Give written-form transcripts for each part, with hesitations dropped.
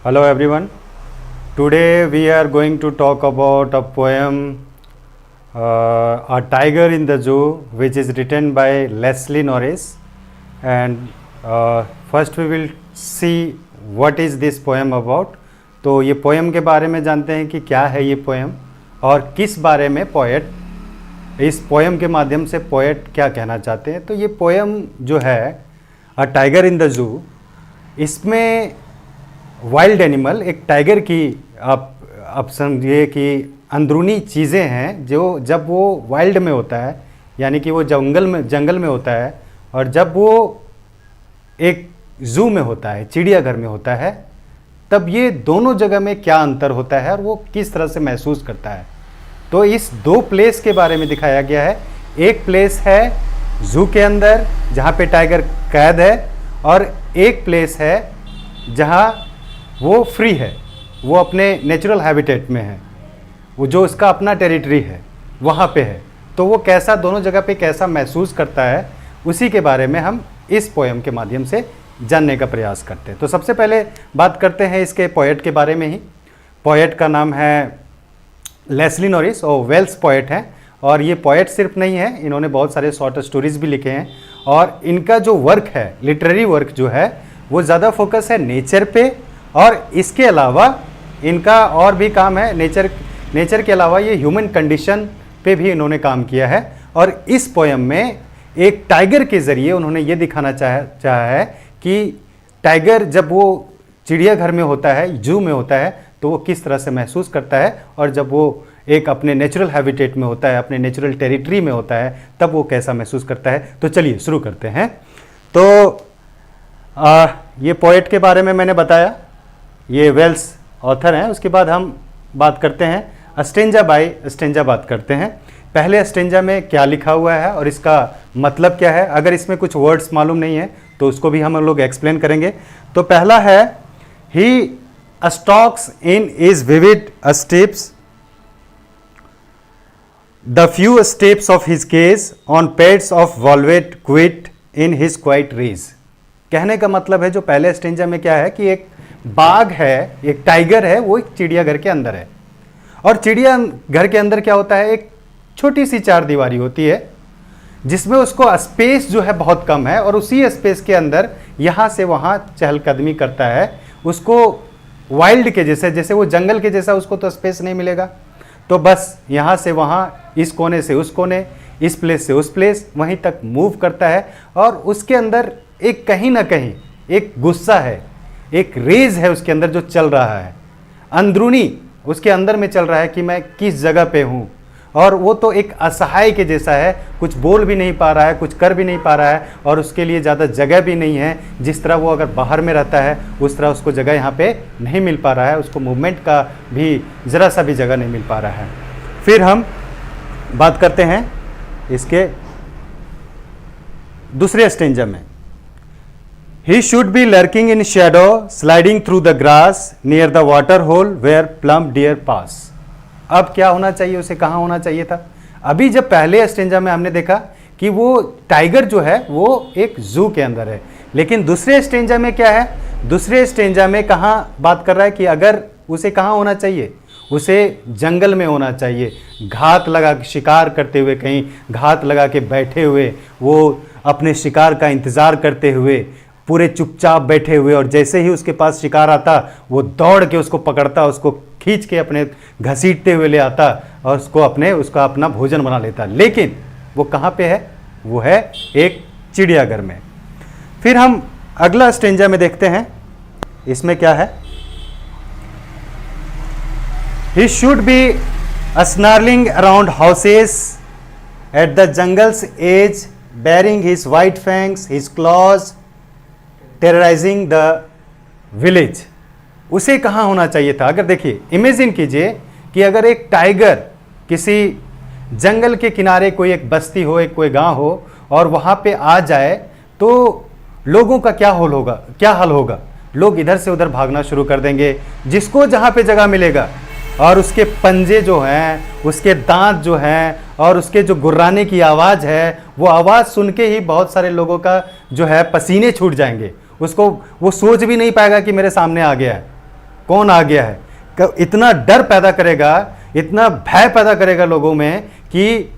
Hello everyone. Today we are going to talk about a poem, A Tiger in the Zoo, which is written by Leslie Norris. And first we will see what is this poem about. तो ये poem के बारे में जानते हैं कि क्या है ये पोएम और किस बारे में पोएट इस पोएम के माध्यम से पोएट क्या कहना चाहते हैं। तो ये पोएम जो है a tiger in the zoo, इसमें वाइल्ड एनिमल, एक टाइगर की आप समझिए कि अंदरूनी चीज़ें हैं जो जब वो वाइल्ड में होता है, यानी कि वो जंगल में होता है, और जब वो एक जू में होता है, चिड़ियाघर में होता है, तब ये दोनों जगह में क्या अंतर होता है और वो किस तरह से महसूस करता है। तो इस दो प्लेस के बारे में दिखाया गया है। एक प्लेस है जू के अंदर जहाँ पे टाइगर कैद है, और एक प्लेस है जहाँ वो फ्री है, वो अपने नेचुरल हैबिटेट में है, वो जो उसका अपना टेरिटरी है वहाँ पे है। तो वो कैसा दोनों जगह पे कैसा महसूस करता है, उसी के बारे में हम इस पोएम के माध्यम से जानने का प्रयास करते हैं। तो सबसे पहले बात करते हैं इसके पोएट के बारे में ही। पोएट का नाम है लेस्ली नॉरिस और वेल्स पोएट हैं, और ये पोएट सिर्फ नहीं है, इन्होंने बहुत सारे शॉर्ट स्टोरीज भी लिखे हैं। और इनका जो वर्क है, लिटरेरी वर्क जो है, वो ज़्यादा फोकस है नेचर पे, और इसके अलावा इनका और भी काम है नेचर के अलावा ये ह्यूमन कंडीशन पे भी इन्होंने काम किया है। और इस पोएम में एक टाइगर के ज़रिए उन्होंने ये दिखाना चाहा है कि टाइगर जब वो चिड़ियाघर में होता है, जू में होता है, तो वो किस तरह से महसूस करता है, और जब वो एक अपने नेचुरल हैबिटेट में होता है, अपने नेचुरल टेरिटरी में होता है, तब वो कैसा महसूस करता है। तो चलिए शुरू करते हैं। तो ये पोएट के बारे में मैंने बताया, ये वेल्स ऑथर हैं। उसके बाद हम बात करते हैं स्टेंजा बाय स्टेंजा बात करते हैं। पहले स्टेंजा में क्या लिखा हुआ है और इसका मतलब क्या है। अगर इसमें कुछ वर्ड्स मालूम नहीं है तो उसको भी हम लोग एक्सप्लेन करेंगे। तो पहला है he stalks in is vivid steps the few steps of his cage on pads of velvet quiet in his quiet rage. कहने का मतलब है जो पहले स्टेंजा में क्या है कि एक बाघ है, एक टाइगर है, वो एक चिड़ियाघर के अंदर है, और चिड़ियाघर के अंदर क्या होता है, एक छोटी सी चार दीवारी होती है जिसमें उसको स्पेस जो है बहुत कम है, और उसी स्पेस के अंदर यहाँ से वहाँ चहलकदमी करता है। उसको वाइल्ड के जैसे वो जंगल के जैसा उसको तो स्पेस नहीं मिलेगा, तो बस यहाँ से वहाँ, इस कोने से उस कोने, इस प्लेस से उस प्लेस, वहीं तक मूव करता है। और उसके अंदर एक कहीं ना कहीं एक गुस्सा है, एक रेज है उसके अंदर जो चल रहा है, अंदरूनी उसके अंदर में चल रहा है कि मैं किस जगह पे हूँ। और वो तो एक असहाय के जैसा है, कुछ बोल भी नहीं पा रहा है, कुछ कर भी नहीं पा रहा है, और उसके लिए ज़्यादा जगह भी नहीं है। जिस तरह वो अगर बाहर में रहता है उस तरह उसको जगह यहाँ पे नहीं मिल पा रहा है, उसको मूवमेंट का भी ज़रा सा भी जगह नहीं मिल पा रहा है। फिर हम बात करते हैं इसके दूसरे स्टेंजा में। He should be lurking in shadow, sliding through the grass near the water hole where plump deer pass. अब क्या होना चाहिए, उसे कहाँ होना चाहिए था। अभी जब पहले स्टेंजा में हमने देखा कि वो टाइगर जो है वो एक जू के अंदर है, लेकिन दूसरे स्टेंजा में क्या है, दूसरे स्टेंजा में कहाँ बात कर रहा है कि अगर उसे कहाँ होना चाहिए, उसे जंगल में होना चाहिए, घात लगा के शिकार करते हुए, कहीं घात लगा के बैठे हुए, वो अपने शिकार का इंतज़ार करते हुए, पूरे चुपचाप बैठे हुए, और जैसे ही उसके पास शिकार आता वो दौड़ के उसको पकड़ता, उसको खींच के अपने घसीटते हुए ले आता और उसका अपना भोजन बना लेता। लेकिन वो कहाँ पे है, वो है एक चिड़ियाघर में। फिर हम अगला स्टेंजा में देखते हैं, इसमें क्या है। He should be snarling around houses at the jungles as baring his white fangs his claws terrorising the village. उसे कहाँ होना चाहिए था। अगर देखिए, इमेजिन कीजिए कि अगर एक टाइगर किसी जंगल के किनारे कोई एक बस्ती हो, एक कोई गांव हो, और वहाँ पे आ जाए तो लोगों का क्या हाल होगा। लोग इधर से उधर भागना शुरू कर देंगे, जिसको जहाँ पे जगह मिलेगा, और उसके पंजे जो हैं, उसके दांत जो हैं, और उसके जो गुर्राने की आवाज़ है, वो आवाज़ सुन के ही बहुत सारे लोगों का जो है पसीने छूट जाएंगे। उसको वो सोच भी नहीं पाएगा कि मेरे सामने आ गया है। कौन आ गया है, इतना डर पैदा करेगा, इतना भय पैदा करेगा लोगों में कि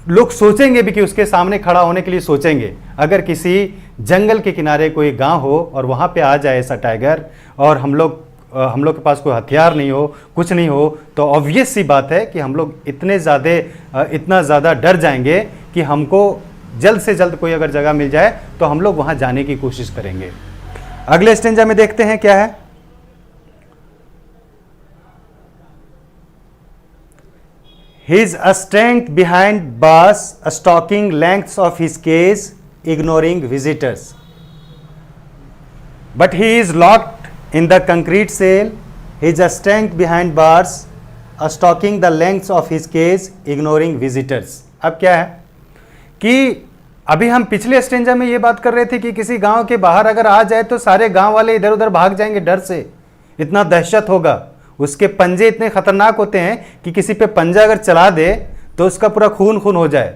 लोग सोचेंगे भी कि उसके सामने खड़ा होने के लिए सोचेंगे। अगर किसी जंगल के किनारे कोई गांव हो और वहाँ पे आ जाए ऐसा टाइगर और हम लोग के पास कोई हथियार नहीं हो, कुछ नहीं हो, तो ऑब्वियस सी बात है कि हम लोग इतना ज़्यादा डर जाएंगे कि हमको जल्द से जल्द कोई अगर जगह मिल जाए तो हम लोग वहाँ जाने की कोशिश करेंगे। अगले स्टेंजा में देखते हैं क्या है। His strength behind bars, stalking lengths of his cage, ignoring visitors. But he is locked in the concrete cell. His strength behind bars, stalking the lengths of his cage, ignoring visitors. अब क्या है कि अभी हम पिछले stanza में ये बात कर रहे थे कि किसी गांव के बाहर अगर आ जाए तो सारे गांव वाले इधर उधर भाग जाएंगे डर से, इतना दहशत होगा। उसके पंजे इतने खतरनाक होते हैं कि किसी पे पंजा अगर चला दे तो उसका पूरा खून खून हो जाए।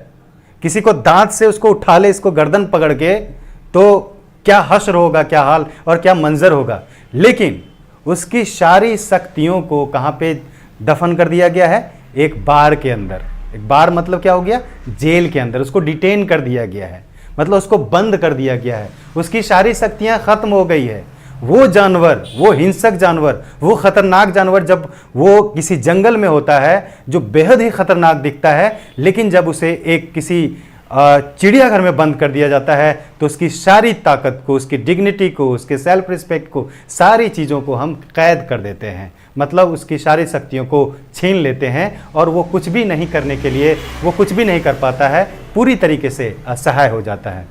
किसी को दांत से उसको उठा ले, इसको गर्दन पकड़ के, तो क्या हश्र होगा, क्या हाल और क्या मंजर होगा। लेकिन उसकी सारी शक्तियों को कहाँ पे दफन कर दिया गया है? एक बार के अंदर। एक बार मतलब क्या हो गया? जेल के अंदर उसको डिटेन कर दिया गया है, मतलब उसको बंद कर दिया गया है। उसकी सारी शक्तियां खत्म हो गई है। वो जानवर, वो हिंसक जानवर, वो खतरनाक जानवर जब वो किसी जंगल में होता है जो बेहद ही खतरनाक दिखता है, लेकिन जब उसे एक किसी चिड़ियाघर में बंद कर दिया जाता है तो उसकी सारी ताकत को, उसकी डिग्निटी को, उसके सेल्फ रिस्पेक्ट को, सारी चीज़ों को हम कैद कर देते हैं। मतलब उसकी सारी शक्तियों को छीन लेते हैं और वो कुछ भी नहीं करने के लिए, वो कुछ भी नहीं कर पाता है, पूरी तरीके से असहाय हो जाता है।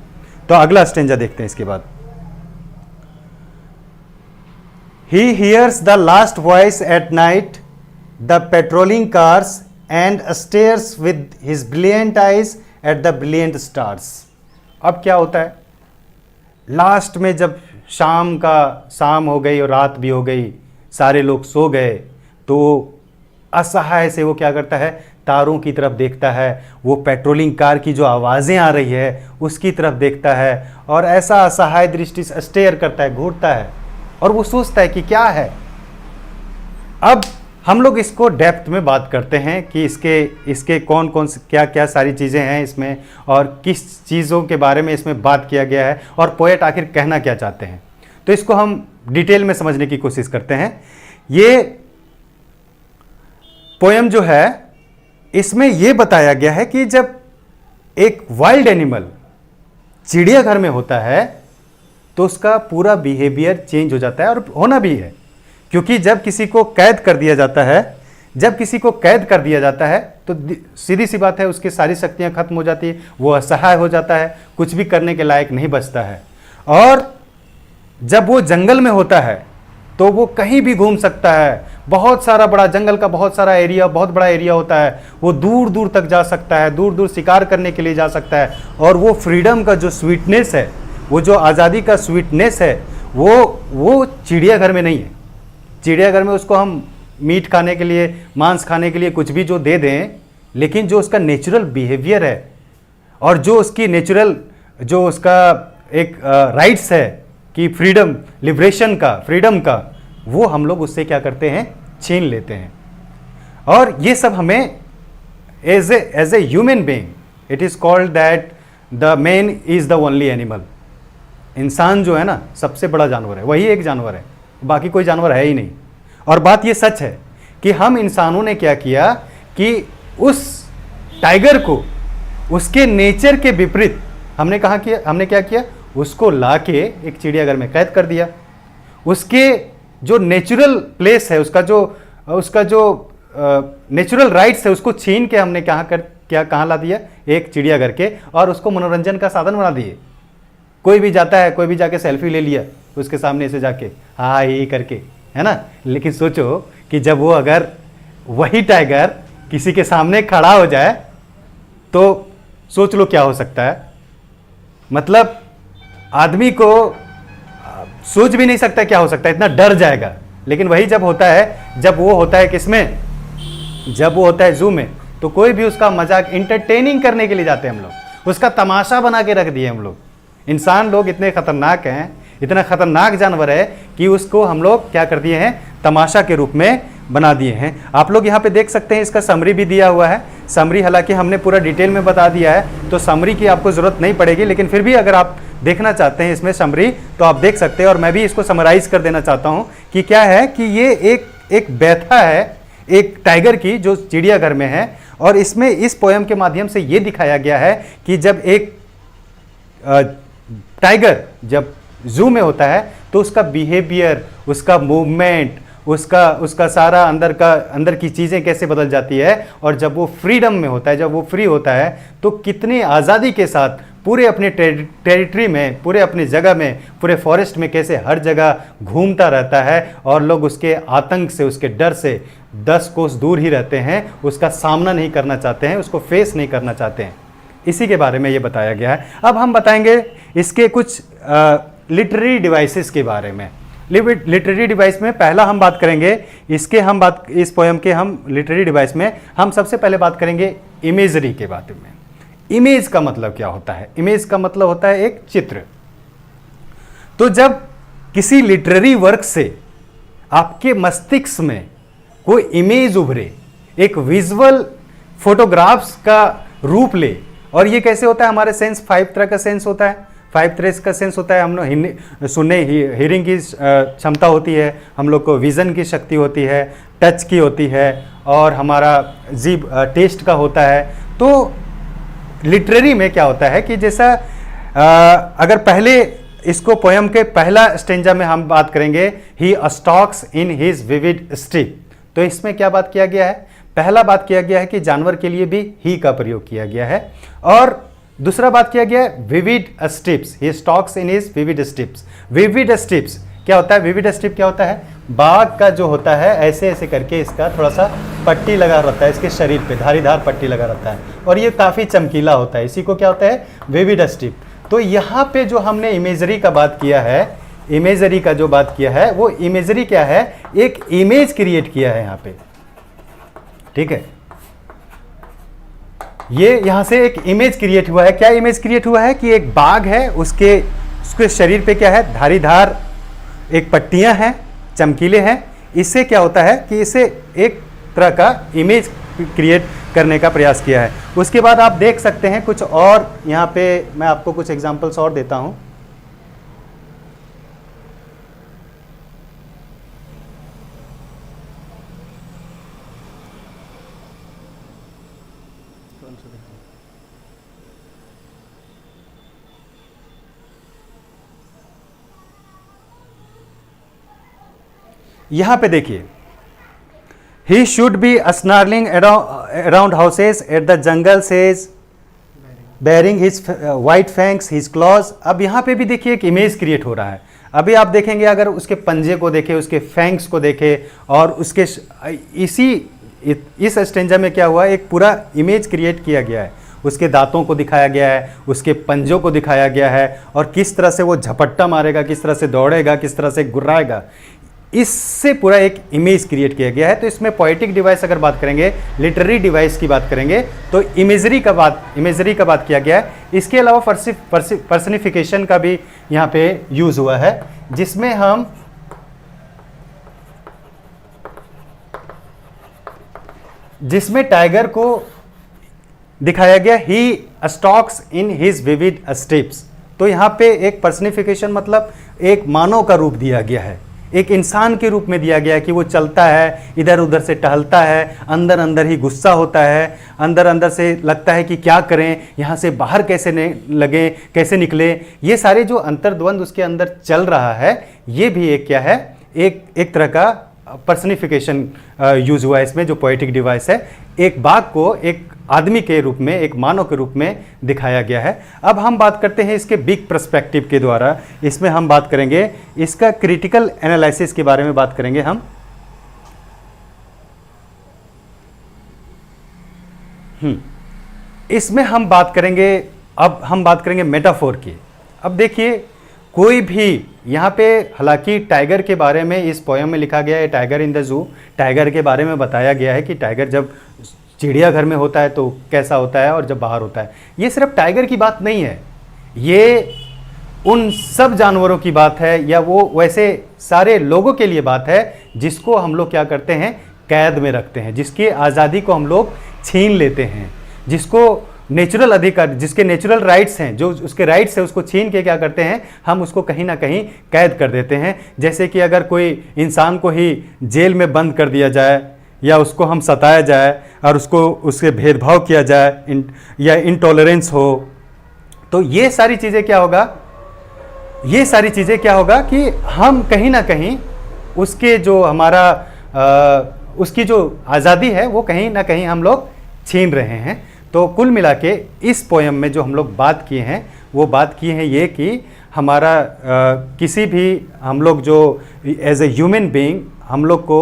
तो अगला स्टेंजा देखते हैं इसके बाद। He hears the last voice at night, the patrolling cars, and stares with his brilliant eyes at the brilliant stars. अब क्या होता है? लास्ट में जब शाम हो गई और रात भी हो गई, सारे लोग सो गए, तो असहाय से वो क्या करता है? तारों की तरफ देखता है। वो पेट्रोलिंग कार की जो आवाज़ें आ रही है उसकी तरफ देखता है और ऐसा असहाय दृष्टि से स्टेयर करता है, घूरता है और वो सोचता है कि क्या है। अब हम लोग इसको डेप्थ में बात करते हैं कि इसके कौन कौन से क्या सारी चीज़ें हैं इसमें और किस चीज़ों के बारे में इसमें बात किया गया है और पोएट आखिर कहना क्या चाहते हैं। तो इसको हम डिटेल में समझने की कोशिश करते हैं। ये पोएम जो है इसमें यह बताया गया है कि जब एक वाइल्ड एनिमल चिड़ियाघर में होता है तो उसका पूरा बिहेवियर चेंज हो जाता है और होना भी है, क्योंकि जब किसी को कैद कर दिया जाता है तो सीधी सी बात है उसकी सारी शक्तियां खत्म हो जाती है, वो असहाय हो जाता है, कुछ भी करने के लायक नहीं बचता है। और जब वो जंगल में होता है तो वो कहीं भी घूम सकता है। बहुत सारा बड़ा जंगल का बहुत बड़ा एरिया होता है, वो दूर दूर तक जा सकता है, दूर दूर शिकार करने के लिए जा सकता है। और वो फ्रीडम का जो स्वीटनेस है, वो जो आज़ादी का स्वीटनेस है, वो चिड़ियाघर में नहीं है। चिड़ियाघर में उसको हम मीट खाने के लिए, मांस खाने के लिए कुछ भी जो दे दें, लेकिन जो उसका नेचुरल बिहेवियर है और जो उसकी जो उसका एक राइट्स है कि फ्रीडम, लिबरेशन का, फ्रीडम का, वो हम लोग उससे क्या करते हैं? छीन लेते हैं। और ये सब हमें as a human being, it is called that the man is the only animal. इंसान जो है ना सबसे बड़ा जानवर है, वही एक जानवर है, बाकी कोई जानवर है ही नहीं। और बात ये सच है कि हम इंसानों ने क्या किया कि उस टाइगर को उसके नेचर के विपरीत हमने क्या किया? उसको लाके एक चिड़ियाघर में कैद कर दिया। उसके जो नेचुरल प्लेस है, उसका जो नेचुरल राइट्स है, उसको छीन के हमने कहाँ ला दिया? एक चिड़ियाघर के, और उसको मनोरंजन का साधन बना दिए। कोई भी जाता है, कोई भी जाके सेल्फी ले लिया उसके सामने से जाके, हाँ ये करके, है ना। लेकिन सोचो कि जब वो अगर वही टाइगर किसी के सामने खड़ा हो जाए तो सोच लो क्या हो सकता है। मतलब आदमी को सोच भी नहीं सकता क्या हो सकता है, इतना डर जाएगा। लेकिन वही जब वो होता है किसमें? जब वो होता है जू में, तो कोई भी उसका मजाक, इंटरटेनिंग करने के लिए जाते हैं हम लोग, उसका तमाशा बना के रख दिए हम लोग। इंसान लोग इतने खतरनाक हैं, इतना खतरनाक जानवर है कि उसको हम लोग क्या कर दिए हैं? तमाशा के रूप में बना दिए हैं। आप लोग यहाँ पे देख सकते हैं, इसका समरी भी दिया हुआ है। समरी हालांकि हमने पूरा डिटेल में बता दिया है, तो समरी की आपको ज़रूरत नहीं पड़ेगी, लेकिन फिर भी अगर आप देखना चाहते हैं इसमें समरी तो आप देख सकते हैं। और मैं भी इसको समराइज कर देना चाहता हूँ कि क्या है कि ये एक व्यथा है एक टाइगर की जो चिड़ियाघर में है। और इसमें इस पोयम के माध्यम से ये दिखाया गया है कि जब एक टाइगर जब जू में होता है तो उसका बिहेवियर, उसका मूवमेंट, उसका सारा अंदर की चीज़ें कैसे बदल जाती है। और जब वो फ्रीडम में होता है, जब वो फ्री होता है तो कितनी आज़ादी के साथ पूरे अपने टेरिटरी में, पूरे अपनी जगह में, पूरे फॉरेस्ट में कैसे हर जगह घूमता रहता है। और लोग उसके आतंक से, उसके डर से 10 कोस दूर ही रहते हैं, उसका सामना नहीं करना चाहते हैं, उसको फेस नहीं करना चाहते हैं। इसी के बारे में ये बताया गया है। अब हम बताएंगे इसके कुछ लिटरेरी डिवाइसेस के बारे में। लिटरेरी डिवाइस में पहला हम बात करेंगे इस पोयम के हम लिटरेरी डिवाइस में हम सबसे पहले बात करेंगे इमेजरी के बारे में। इमेज का मतलब क्या होता है? इमेज का मतलब होता है एक चित्र। तो जब किसी लिटरेरी वर्क से आपके मस्तिष्क में कोई इमेज उभरे, एक विजुअल फोटोग्राफ्स का रूप ले, और ये कैसे होता है? हमारे सेंस 5 तरह का सेंस होता है, 5 तरह का सेंस होता है। हम लोग सुनने, हियरिंग की क्षमता होती है, हम लोग को विज़न की शक्ति होती है, टच की होती है, और हमारा जीभ टेस्ट का होता है। तो लिटरेरी में क्या होता है कि जैसा अगर पहले इसको पोयम के पहला स्टेंजा में हम बात करेंगे, he stalks in his vivid stripe. तो इसमें क्या बात किया गया है? पहला बात किया गया है कि जानवर के लिए भी ही का प्रयोग किया गया है। और दूसरा बात किया गया है vivid strips, he stalks in his vivid strips. Vivid strips क्या होता है? विविड स्ट्रिप क्या होता है? बाघ का जो होता है ऐसे ऐसे करके इसका थोड़ा सा पट्टी लगा रहता है, इसके शरीर पे धारीदार पट्टी लगा रहता है, और ये काफ़ी चमकीला होता है। इसी को क्या होता है? Vivid stripe. तो यहाँ पे जो हमने इमेजरी का बात किया है, इमेजरी का जो बात किया है, वो इमेजरी क्या है? एक इमेज क्रिएट किया है यहाँ पे, ठीक है। ये यहां से एक इमेज क्रिएट हुआ है। क्या इमेज क्रिएट हुआ है? कि एक बाघ है, उसके शरीर पे क्या है? धारीदार एक पट्टियां हैं, चमकीले हैं। इससे क्या होता है कि इसे एक तरह का इमेज क्रिएट करने का प्रयास किया है। उसके बाद आप देख सकते हैं कुछ और, यहाँ पे मैं आपको कुछ एग्जांपल्स और देता हूं। यहां पे देखिए, ही should be snarling around houses at the jungle says bearing his white fangs his clause. अब यहां पे भी देखिए एक इमेज क्रिएट हो रहा है। अभी आप देखेंगे, अगर उसके पंजे को देखें, उसके फैंक्स को देखें, और उसके इस स्टेंजा में क्या हुआ? एक पूरा इमेज क्रिएट किया गया है। उसके दांतों को दिखाया गया है, उसके पंजों को दिखाया गया है, और किस तरह से वो झपट्टा मारेगा, किस तरह से दौड़ेगा, किस तरह से गुर्राएगा, इससे पूरा एक इमेज क्रिएट किया गया है। तो इसमें पोएटिक डिवाइस अगर बात करेंगे, लिटरेरी डिवाइस की बात करेंगे, तो इमेजरी का बात किया गया है। इसके अलावा पर्सनिफिकेशन का भी यहाँ पे यूज हुआ है, जिसमें टाइगर को दिखाया गया he stalks in his vivid stripes. तो यहाँ पे एक पर्सनिफिकेशन मतलब एक मानव का रूप दिया गया है, एक इंसान के रूप में दिया गया है कि वो चलता है, इधर उधर से टहलता है, अंदर अंदर ही गुस्सा होता है, अंदर अंदर से लगता है कि क्या करें, यहाँ से बाहर कैसे लगे, कैसे निकले। ये सारे जो अंतर्द्वंद उसके अंदर चल रहा है, ये भी एक क्या है? एक तरह का पर्सनिफिकेशन यूज हुआ है इसमें, जो पोएटिक डिवाइस है। एक बाघ को एक आदमी के रूप में, एक मानव के रूप में दिखाया गया है। अब हम बात करते हैं इसके बिग पर्सपेक्टिव के द्वारा। इसमें हम बात करेंगे इसका क्रिटिकल एनालिसिस के बारे में बात करेंगे हम। इसमें हम बात करेंगे, अब हम बात करेंगे मेटाफोर की। अब देखिए, कोई भी यहाँ पे, हालांकि टाइगर के बारे में इस पोयम में लिखा गया है, tiger in the zoo, tiger के बारे में बताया गया है कि टाइगर जब चिड़ियाघर में होता है तो कैसा होता है और जब बाहर होता है। ये सिर्फ टाइगर की बात नहीं है, ये उन सब जानवरों की बात है, या वो वैसे सारे लोगों के लिए बात है जिसको हम लोग क्या करते हैं, कैद में रखते हैं, जिसकी आज़ादी को हम लोग छीन लेते हैं, जिसको नेचुरल अधिकार, जिसके नेचुरल राइट्स हैं, जो उसके राइट्स है उसको छीन के क्या करते हैं, हम उसको कहीं ना कहीं कैद कर देते हैं। जैसे कि अगर कोई इंसान को ही जेल में बंद कर दिया जाए, या उसको हम सताया जाए और उसके भेदभाव किया जाए, या इनटॉलरेंस हो, तो ये सारी चीज़ें क्या होगा, ये सारी चीज़ें क्या होगा कि हम कहीं ना कहीं उसके जो उसकी जो आज़ादी है वो कहीं ना कहीं हम लोग छीन रहे हैं। तो कुल मिला के इस पोयम में जो हम लोग बात किए हैं, वो बात की है ये कि हमारा किसी भी हम लोग जो एज ए ह्यूमन बीइंग हम लोग को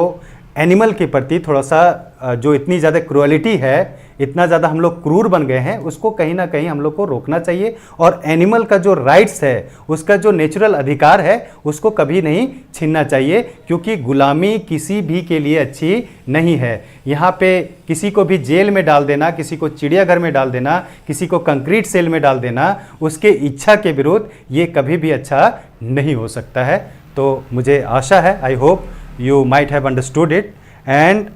एनिमल के प्रति थोड़ा सा जो इतनी ज़्यादा क्रूअलिटी है, इतना ज़्यादा हम लोग क्रूर बन गए हैं, उसको कहीं ना कहीं हम लोग को रोकना चाहिए। और एनिमल का जो राइट्स है, उसका जो नेचुरल अधिकार है, उसको कभी नहीं छीनना चाहिए, क्योंकि गुलामी किसी भी के लिए अच्छी नहीं है। यहाँ पे किसी को भी जेल में डाल देना, किसी को चिड़ियाघर में डाल देना, किसी को कंक्रीट सेल में डाल देना, उसके इच्छा के विरुद्ध, ये कभी भी अच्छा नहीं हो सकता है। तो मुझे आशा है, I hope you might have understood it, and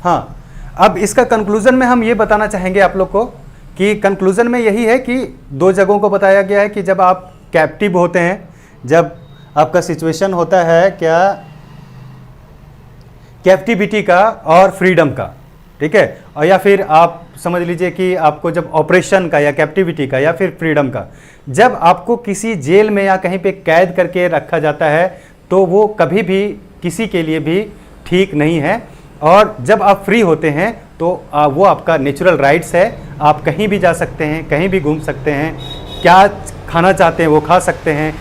हाँ, अब इसका कंक्लूजन में हम ये बताना चाहेंगे आप लोग को कि कंक्लूजन में यही है कि दो जगहों को बताया गया है कि जब आप कैप्टिव होते हैं, जब आपका सिचुएशन होता है क्या, कैप्टिविटी का और फ्रीडम का, ठीक है, और या फिर आप समझ लीजिए कि आपको जब ऑपरेशन का या कैप्टिविटी का या फिर फ्रीडम का, जब आपको किसी जेल में या कहीं पे कैद करके रखा जाता है, तो वो कभी भी किसी के लिए भी ठीक नहीं है। और जब आप फ्री होते हैं तो वो आपका नेचुरल राइट्स है, आप कहीं भी जा सकते हैं, कहीं भी घूम सकते हैं, क्या खाना चाहते हैं वो खा सकते हैं,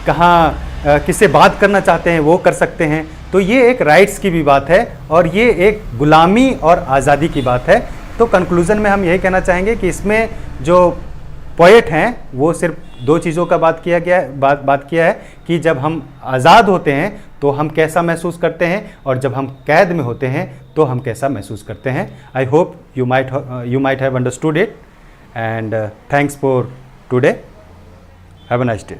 कहाँ किससे बात करना चाहते हैं वो कर सकते हैं। तो ये एक राइट्स की भी बात है और ये एक गुलामी और आज़ादी की बात है। तो कंक्लूज़न में हम यही कहना चाहेंगे कि इसमें जो पोएट हैं वो सिर्फ दो चीज़ों का बात किया है कि जब हम आज़ाद होते हैं तो हम कैसा महसूस करते हैं, और जब हम कैद में होते हैं तो हम कैसा महसूस करते हैं। I hope you might have understood it, and thanks for today. Have a nice day.